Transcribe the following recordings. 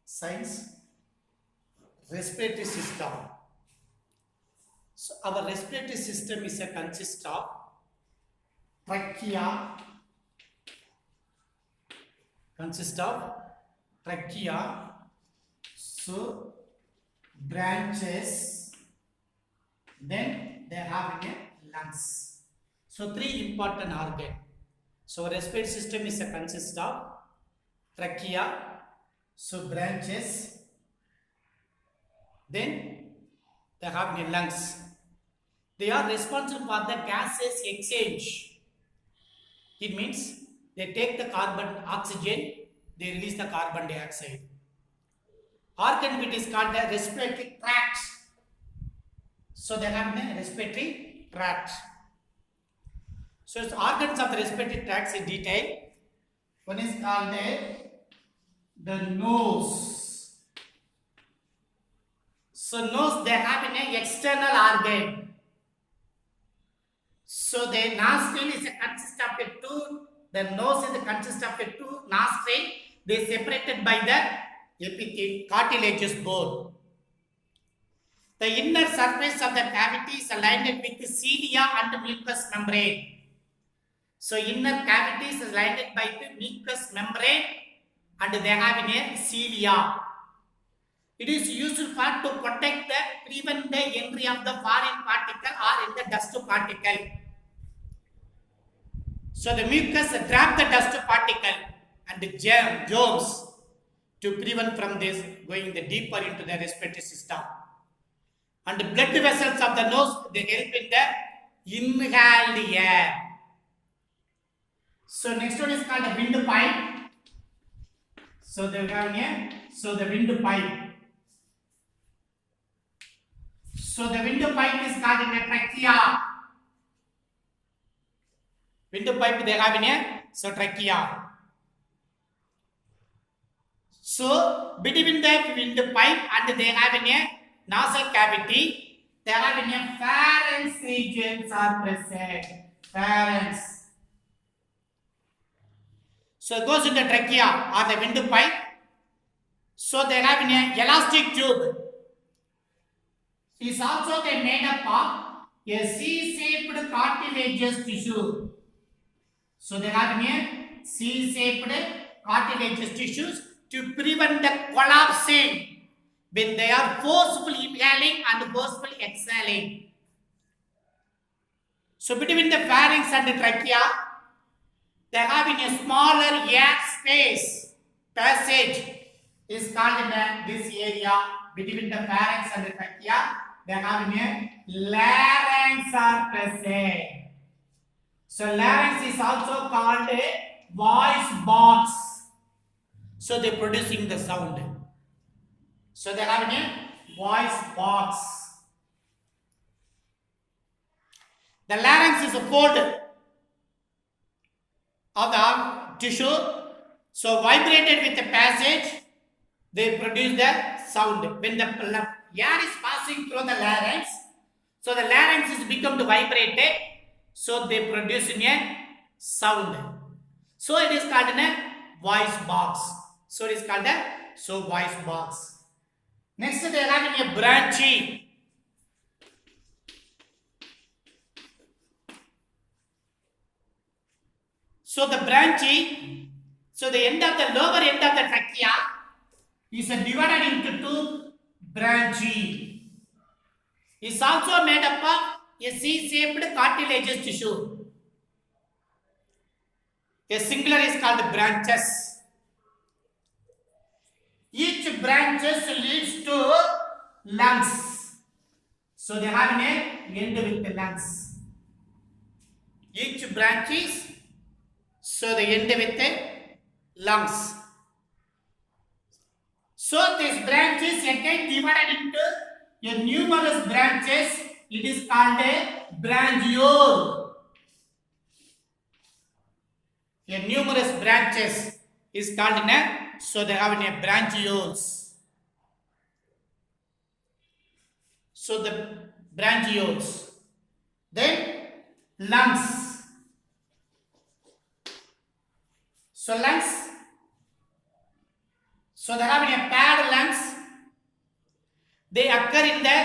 Science, respiratory system. So our respiratory system is a consist of trachea, so branches, then they have a lungs. So three important organs. So respiratory system is a consist of trachea, so branches, then they have the lungs. They are responsible for the gases exchange. It means they take the carbon oxygen, they release the carbon dioxide. Organ which is called the respiratory tract. So they have the respiratory tract. So it's organs of the respiratory tracts in detail. One is called the nose. So nose they have an external organ. So the nostril is a consist of a two. The nose is a consist of a two nostril. They separated by the epithelial cartilaginous bone. The inner surface of the cavity is aligned with cilia and mucous membrane. So inner cavity is aligned by the mucous membrane and they have a cilia. It is useful for to protect prevent the entry of the foreign particle or in the dust particle. So the mucus trap the dust particle and the germs to prevent from this going the deeper into the respiratory system. And the blood vessels of the nose they help in the inhaled air. So next one is called the windpipe. So they have here. So the windpipe. So the windpipe is called the trachea. Windpipe they have in here. So trachea. So between the windpipe and they have in a nasal cavity, they have in a pharynx regions are present. Pharynx. So it goes in the trachea or the windpipe. So they have in a elastic tube. It is also they made up of a C-shaped cartilaginous tissue. So they have in a C-shaped cartilaginous tissues to prevent the collapsing when they are forcefully inhaling and forcefully exhaling. So between the pharynx and the trachea, they are having a smaller air space passage is called in this area between the pharynx and the trachea. They are having a larynx are present. So larynx is also called a voice box. So they are producing the sound. So they are having a voice box. The larynx is a fold of the tissue. So vibrated with the passage, they produce the sound. When the air is passing through the larynx, so the larynx is become vibrated, so they produce a sound. So it is called a voice box. So it is called a voice box. Next they are having a branchie. So the branchie, so the end of the lower end of the trachea is divided into two branchie. It is also made up of a C-shaped cartilaginous tissue. A singular is called branches. Each branches leads to lungs. So they have an end with the lungs. Each branches, so they end with the lungs. So these branches again divided into a numerous branches. It is called a branchiole. A numerous branches is called a, so they have a branchioles. So the branchioles. Then lungs. So lungs. So they have a paired lungs. They occur in the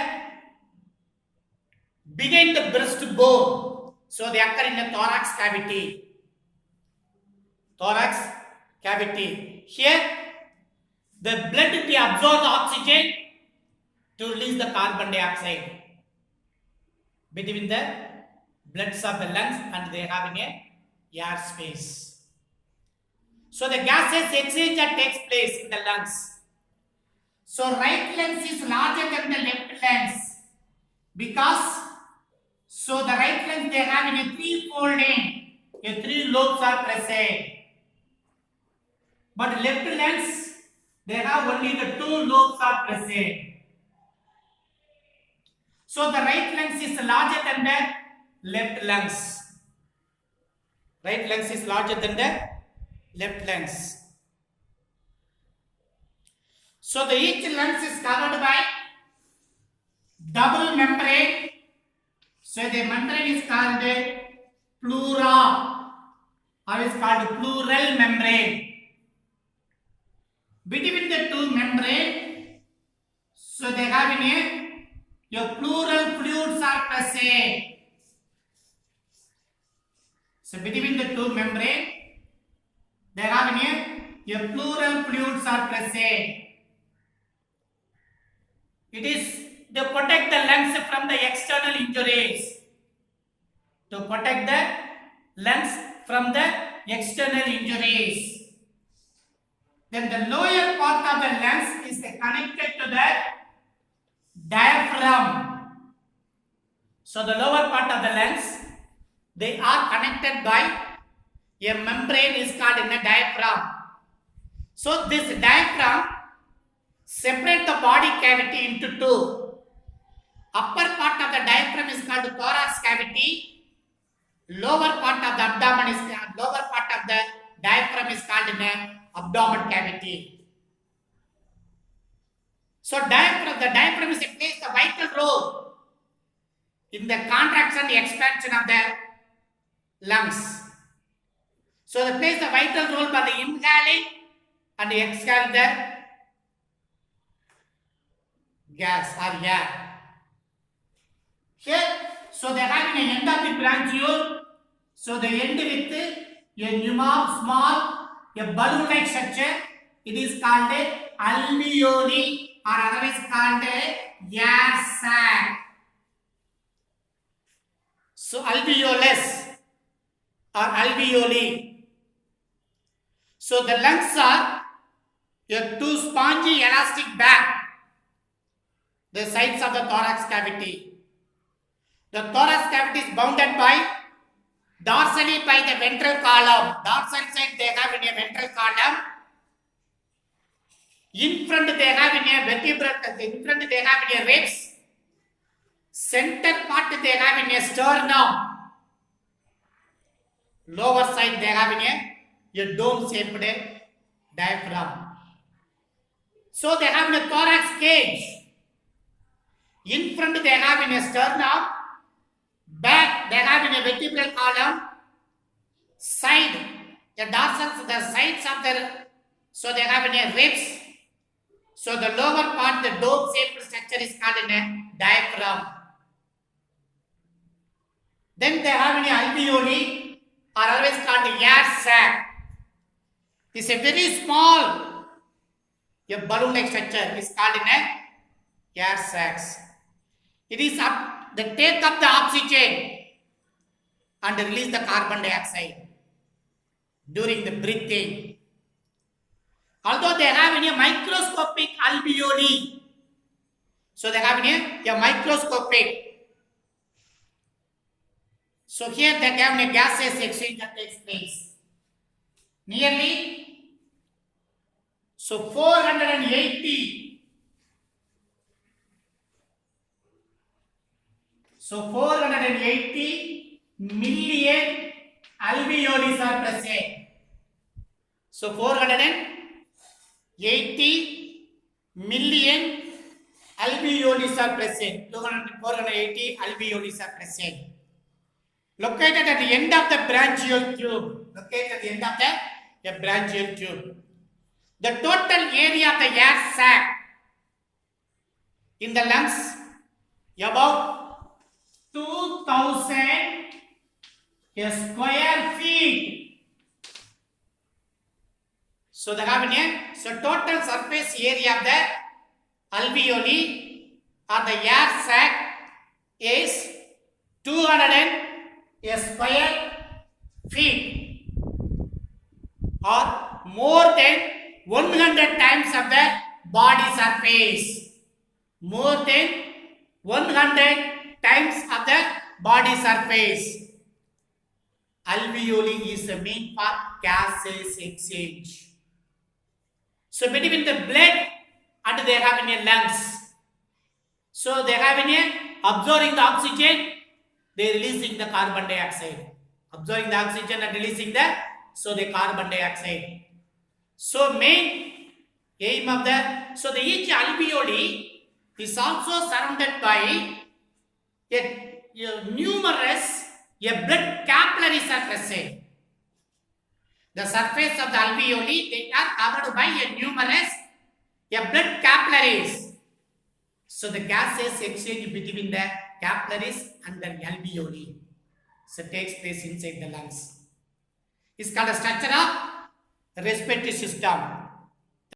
behind the breastbone. So they occur in the thorax cavity. Thorax cavity. Here, the blood they absorb the oxygen to release the carbon dioxide between the bloods of the lungs, and they have in a air space. So the gases exchange that takes place in the lungs. So right lungs is larger than the left lungs because so the right lungs they have in a three-folding, a three lobes are present. But left lungs they have only the two lobes are present. So the right lungs is larger than the left lungs. Right lungs is larger than the left lungs. So the each lungs is covered by double membrane. So the membrane is called pleura, or is called pleural membrane. Between the two membrane, so they have in your pleural fluids are present. So between the two membrane, they have in your pleural fluids are present. It is to protect the lungs from the external injuries. To protect the lungs from the external injuries. Then the lower part of the lungs is connected to the diaphragm. So the lower part of the lungs, they are connected by a membrane is called in a diaphragm. So this diaphragm separate the body cavity into two. Upper part of the diaphragm is called thorax cavity. Lower part of the abdomen is lower part of the diaphragm is called in a abdomen cavity. So the diaphragm is plays the vital role in the contraction and expansion of the lungs. So it plays the vital role by the inhaling and exhaling the gas or air. Here, so they have an end of the branchiole. So they end with a small, a balloon-like structure. It is called alveoli, or otherwise called air sac. So alveolus or alveoli. So the lungs are a two spongy elastic bag, the sides of the thorax cavity. The thorax cavity is bounded by dorsally by the ventral column. Dorsal side they have in a ventral column. In front they have in a vertebral. In front they have in a ribs. Center part they have in a sternum. Lower side they have in a dome-shaped diaphragm. So they have in a thorax cage. In front they have in a sternum. Back they have in a vertebral column. Side, the dorsal, the sides of the, so they have in a ribs. So the lower part, the dome-shaped structure is called in a diaphragm. Then they have in a alveoli, are always called the air sac. It's a very small, a balloon-like structure is called in a air sacs. It is up. They take up the oxygen and release the carbon dioxide during the breathing. Although they have in a microscopic alveoli, so they have in a microscopic. So here they have a gaseous exchange that takes place. Nearly, so 480. So 480 million alveoli are present. So 480 million alveoli are present. 480 alveoli are present. Located at the end of the branchial tube. Located at the end of the branchial tube. The total area of the air sac in the lungs about 2000 square feet. So the total surface area of the alveoli or the air sac is 200 square feet, or more than 100 times of the body surface. More than 100 times of the body surface. Alveoli is the main for gases exchange. So between the blood and they have in a lungs. So they have in a absorbing the oxygen, they releasing the carbon dioxide. Absorbing the oxygen and releasing the carbon dioxide. So main aim of the each alveoli is also surrounded by a numerous blood capillary surface. The surface of the alveoli, they are covered by a numerous blood capillaries. So the gases exchange between the capillaries and the alveoli. So takes place inside the lungs. It's called a structure of respiratory system.